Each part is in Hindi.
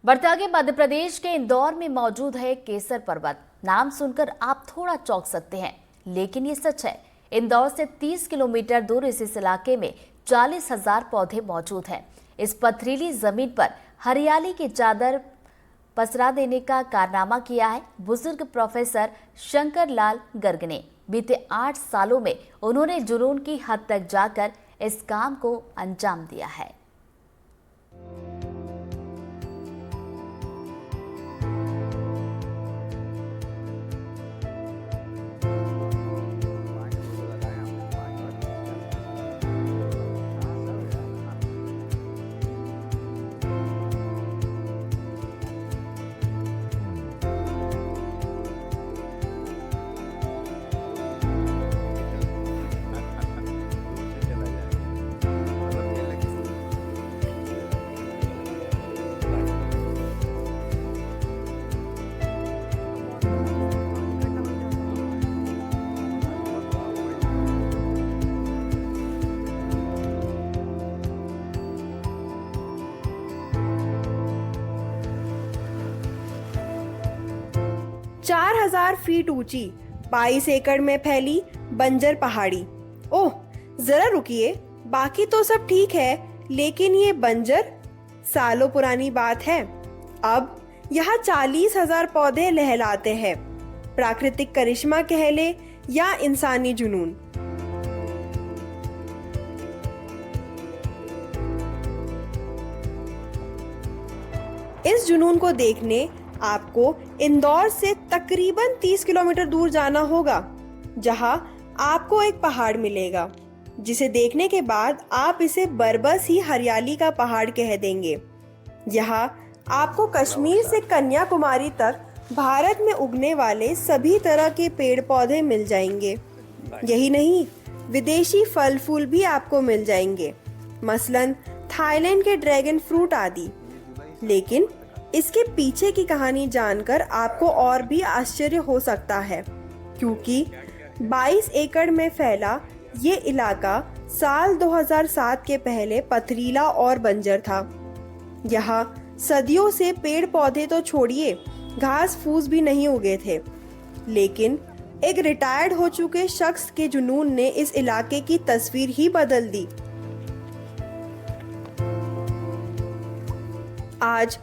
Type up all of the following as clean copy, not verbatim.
बढ़ते आगे मध्य प्रदेश के इंदौर में मौजूद है केसर पर्वत। नाम सुनकर आप थोड़ा चौंक सकते हैं, लेकिन ये सच है। इंदौर से 30 किलोमीटर दूर इस इलाके में 40,000 पौधे मौजूद हैं। इस पथरीली जमीन पर हरियाली की चादर पसरा देने का कारनामा किया है बुजुर्ग प्रोफेसर शंकर लाल गर्ग ने। बीते 8 सालों में उन्होंने जुनून की हद तक जाकर इस काम को अंजाम दिया है। चार 4,000 फीट ऊंची 22 एकड़ में फैली बंजर पहाड़ी। ओह, जरा रुकिए, बाकी तो सब ठीक है, लेकिन ये बंजर सालों पुरानी बात है। अब यहाँ 40,000 पौधे लहलाते हैं। प्राकृतिक करिश्मा कह ले या इंसानी जुनून। इस जुनून को देखने आपको इंदौर से तकरीबन 30 किलोमीटर दूर जाना होगा, जहां आपको एक पहाड़ मिलेगा, जिसे देखने के बाद आप इसे बरबस ही हरियाली का पहाड़ कह देंगे। यहाँ आपको कश्मीर से कन्याकुमारी तक भारत में उगने वाले सभी तरह के पेड़ पौधे मिल जाएंगे। यही नहीं, विदेशी फल फूल भी आपको मिल जाएंगे, मसलन थाईलैंड के ड्रैगन फ्रूट आदि। लेकिन इसके पीछे की कहानी जानकर आपको और भी आश्चर्य हो सकता है, क्योंकि 22 एकड़ में फैला ये इलाका साल 2007 के पहले पथरीला और बंजर था। यहाँ सदियों से पेड़ पौधे तो छोड़िए, घास फूस भी नहीं उगे थे। लेकिन एक रिटायर्ड हो चुके शख्स के जुनून ने इस इलाके की तस्वीर ही बदल दी। आज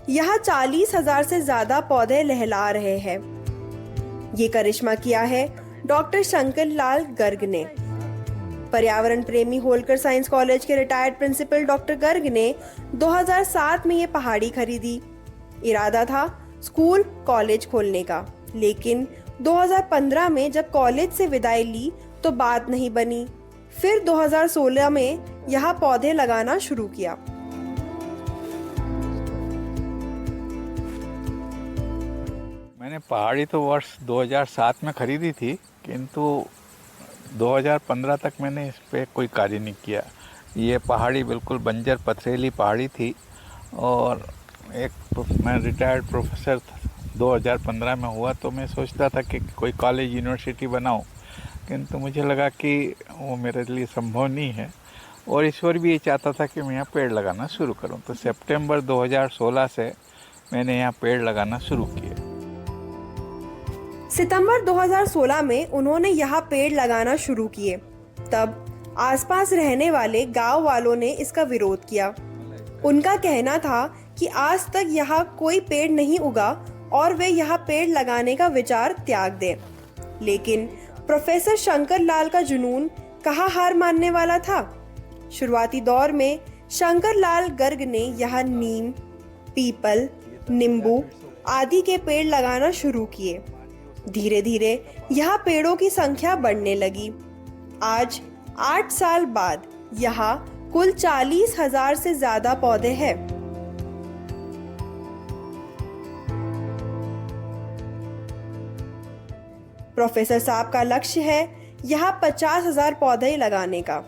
यहाँ 40,000 से ज्यादा पौधे लहला रहे हैं। ये करिश्मा किया है डॉक्टर शंकर लाल गर्ग ने। पर्यावरण प्रेमी होलकर साइंस कॉलेज के रिटायर्ड प्रिंसिपल डॉक्टर गर्ग ने 2007 में ये पहाड़ी खरीदी। इरादा था स्कूल कॉलेज खोलने का, लेकिन 2015 में जब कॉलेज से विदाई ली तो बात नहीं बनी। फिर 2016 में यहाँ पौधे लगाना शुरू किया। मैंने पहाड़ी तो वर्ष 2007 में खरीदी थी, किंतु 2015 तक मैंने इस पे कोई कार्य नहीं किया। ये पहाड़ी बिल्कुल बंजर पथरीली पहाड़ी थी और मैं रिटायर्ड प्रोफेसर 2015 में हुआ, तो मैं सोचता था कि कोई कॉलेज यूनिवर्सिटी बनाऊं, किंतु मुझे लगा कि वो मेरे लिए संभव नहीं है और ईश्वर भी ये चाहता था कि मैं यहाँ पेड़ लगाना शुरू करूँ। तो सितंबर 2016 से मैंने यहाँ पेड़ लगाना शुरू किए। सितंबर 2016 में उन्होंने यहाँ पेड़ लगाना शुरू किए। तब आसपास रहने वाले गांव वालों ने इसका विरोध किया। उनका कहना था कि आज तक यहाँ कोई पेड़ नहीं उगा और वे यहाँ पेड़ लगाने का विचार त्याग दें। लेकिन प्रोफेसर शंकर लाल का जुनून कहाँ हार मानने वाला था। शुरुआती दौर में शंकर लाल गर्ग ने यहाँ नीम, पीपल, नींबू आदि के पेड़ लगाना शुरू किए। धीरे धीरे यहाँ पेड़ों की संख्या बढ़ने लगी। आज 8 साल बाद यहाँ कुल 40,000 से ज्यादा पौधे हैं। प्रोफेसर साहब का लक्ष्य है यहाँ 50,000 पौधे लगाने का।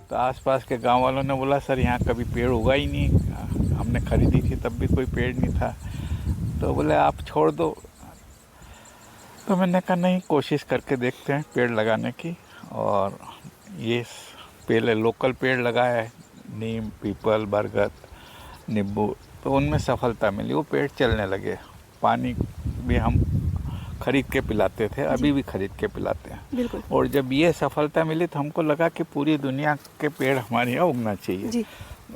तो आसपास के गांव वालों ने बोला, सर यहाँ कभी पेड़ उगा ही नहीं, हमने खरीदी थी तब भी कोई पेड़ नहीं था। तो बोले आप छोड़ दो। तो मैंने कहा नहीं, कोशिश करके देखते हैं पेड़ लगाने की। और ये पहले लोकल पेड़ लगाया है, नीम, पीपल, बरगद, नींबू, तो उनमें सफलता मिली, वो पेड़ चलने लगे। पानी भी हम खरीद के पिलाते थे, अभी भी खरीद के पिलाते हैं। बिल्कुल। और जब ये सफलता मिली तो हमको लगा कि पूरी दुनिया के पेड़ हमारे यहाँ उगना चाहिए जी।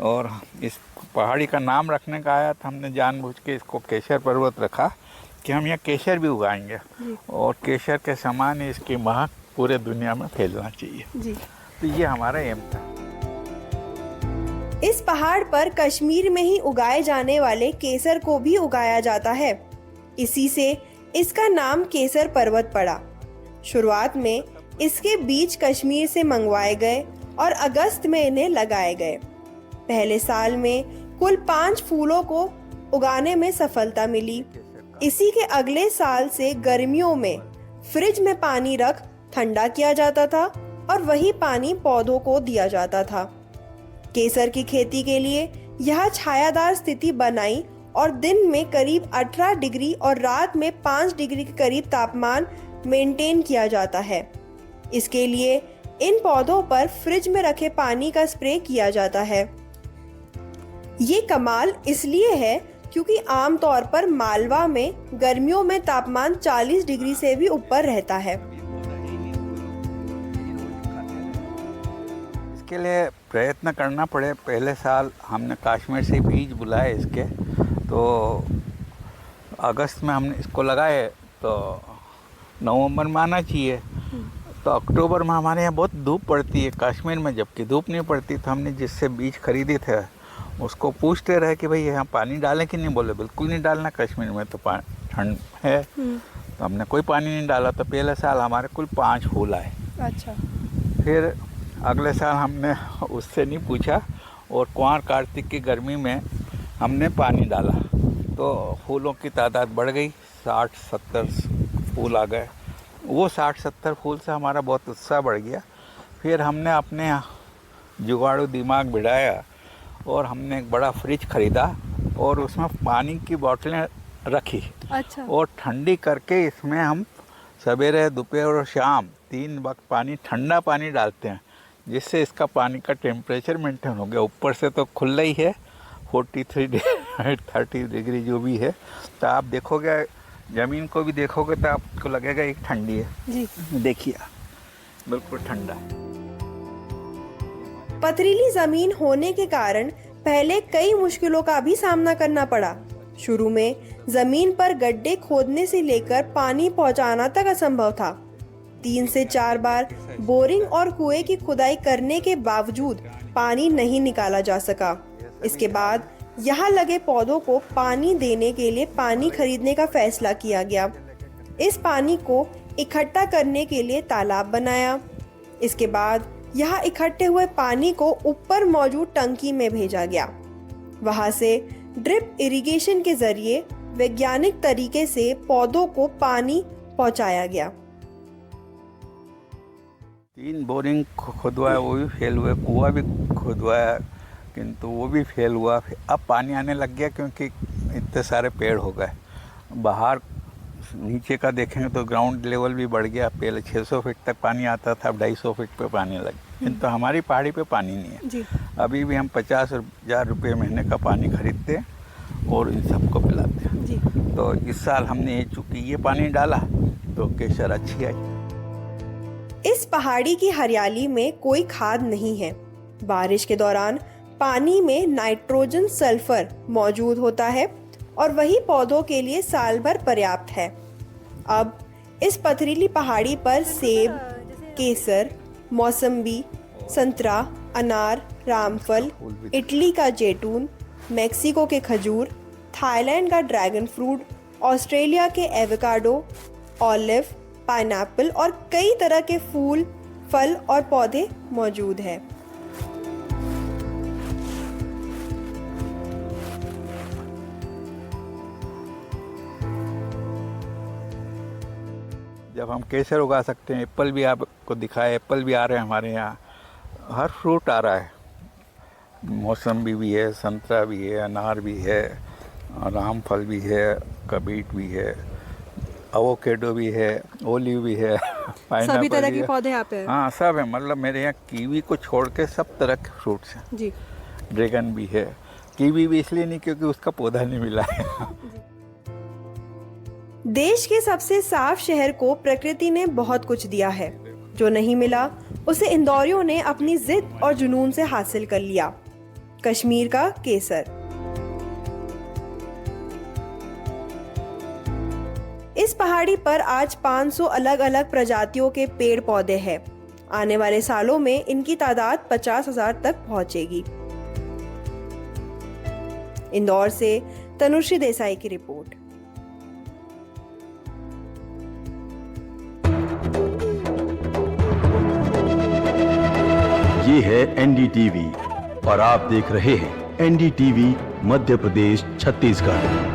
और इस पहाड़ी का नाम रखने का आया था, हमने जानबूझ के इसको केसर पर्वत रखा कि हम यहाँ केसर भी उगाएंगे और केसर के समान ही इसकी महक पूरे दुनिया में फैलना चाहिए जी। तो ये हमारा एम था। इस पहाड़ पर कश्मीर में ही उगाए जाने वाले केसर को भी उगाया जाता है, इसी से इसका नाम केसर पर्वत पड़ा। शुरुआत में इसके बीज कश्मीर से मंगवाए गए और अगस्त में इन्हें लगाए गए। पहले साल में कुल 5 फूलों को उगाने में सफलता मिली। इसी के अगले साल से गर्मियों में फ्रिज में पानी रख ठंडा किया जाता था और वही पानी पौधों को दिया जाता था। केसर की खेती के लिए यह छायादार स्थिति बनाई और दिन में करीब 18 डिग्री और रात में 5 डिग्री के करीब तापमान मेंटेन किया जाता है। इसके लिए इन पौधों पर फ्रिज में रखे पानी का स्प्रे किया जाता है। ये कमाल इसलिए है क्योंकि आमतौर पर मालवा में गर्मियों में तापमान 40 डिग्री से भी ऊपर रहता है। इसके लिए प्रयत्न करना पड़े। पहले साल हमने कश्मीर से बीज बुलाए इसके, तो अगस्त में हमने इसको लगाए तो नवंबर में आना चाहिए। तो अक्टूबर में हमारे यहाँ बहुत धूप पड़ती है कश्मीर में, जबकि धूप नहीं पड़ती। तो हमने जिससे बीज खरीदे थे उसको पूछते रहे कि भाई यहाँ पानी डालें कि नहीं, बोले बिल्कुल नहीं डालना, कश्मीर में तो ठंड है। तो हमने कोई पानी नहीं डाला। तो पहले साल हमारे कुल 5 फूल आए। अच्छा। फिर अगले साल हमने उससे नहीं पूछा और कुंवार कार्तिक की गर्मी में हमने पानी डाला तो फूलों की तादाद बढ़ गई, 60-70 फूल आ गए। वो 60-70 फूल से हमारा बहुत उत्साह बढ़ गया। फिर हमने अपने जुगाड़ू दिमाग बिठाया और हमने एक बड़ा फ्रिज खरीदा और उसमें पानी की बोतलें रखी। अच्छा। और ठंडी करके इसमें हम सवेरे, दोपहर और शाम 3 वक्त पानी, ठंडा पानी डालते हैं, जिससे इसका पानी का टेम्परेचर मेंटेन हो गया। ऊपर से तो खुला ही है, 43-30 डिग्री जो भी है। तो आप देखोगे, ज़मीन को भी देखोगे तो आपको लगेगा एक ठंडी है जी। देखिए बिल्कुल ठंडा। पथरीली जमीन होने के कारण पहले कई मुश्किलों का भी सामना करना पड़ा। शुरू में जमीन पर गड्ढे खोदने से लेकर पानी पहुंचाना तक असंभव था। 3 से 4 बार बोरिंग और कुएं की खुदाई करने के बावजूद पानी नहीं निकाला जा सका। इसके बाद यहाँ लगे पौधों को पानी देने के लिए पानी खरीदने का फैसला किया गया। इस पानी को इकट्ठा करने के लिए तालाब बनाया। इसके बाद यहाँ इकट्ठे हुए पानी को ऊपर मौजूद टंकी में भेजा गया। वहाँ से ड्रिप इरिगेशन के जरिए वैज्ञानिक तरीके से पौधों को पानी पहुँचाया गया। 3 बोरिंग खुदवाया, वो भी फेल हुए। कुआं भी खुदवाया किंतु वो भी फेल हुआ। अब पानी आने लग गया क्योंकि इतने सारे पेड़ हो गए। बाहर नीचे का देखेंगे तो ग्राउंड लेवल भी बढ़ गया। पहले 600 फीट तक पानी आता था, अब 250 फीट पे पानी लग गया। किंतु हमारी पहाड़ी पे पानी नहीं है जी। अभी भी हम 50,000 रुपये महीने का पानी खरीदते हैं और इन सबको पिलाते हैं जी। तो इस साल हमने चूँकि ये पानी डाला तो केसर अच्छी आई। इस पहाड़ी की हरियाली में कोई खाद नहीं है। बारिश के दौरान पानी में नाइट्रोजन, सल्फर मौजूद होता है और वही पौधों के लिए साल भर पर्याप्त है। अब इस पथरीली पहाड़ी पर सेब, केसर, मौसम्बी, संतरा, अनार, रामफल, इटली का जैतून, मेक्सिको के खजूर, थाईलैंड का ड्रैगन फ्रूट, ऑस्ट्रेलिया के एवोकाडो, ऑलिव, पाइनएप्पल और कई तरह के फूल, फल और पौधे मौजूद हैं। जब हम केसर उगा सकते हैं, एप्पल भी आपको दिखाए, एप्पल भी आ रहे हैं हमारे यहाँ, हर फ्रूट आ रहा है। मौसम्बी भी है, संतरा भी है, अनार भी है, रामफल भी है, कबीट भी है, एवोकेडो भी है, ओलिव भी है, सभी पाइनएप्पल तरह भी के है। पौधे यहाँ पे हैं। हाँ सब है, मतलब मेरे यहाँ कीवी को छोड़ के सब तरह के फ्रूट्स हैं। जी। ड्रैगन भी है। कीवी भी इसलिए नहीं क्योंकि उसका पौधा नहीं मिला है। देश के सबसे साफ शहर को प्रकृति ने बहुत कुछ दिया है। जो नहीं मिला उसे इंदौरियों ने अपनी जिद और जुनून से हासिल कर लिया। कश्मीर का केसर। इस पहाड़ी पर आज 500 अलग अलग प्रजातियों के पेड़ पौधे हैं। आने वाले सालों में इनकी तादाद 50,000 तक पहुंचेगी। इंदौर से तनुश्री देसाई की रिपोर्ट। ये है NDTV और आप देख रहे हैं NDTV मध्य प्रदेश छत्तीसगढ़।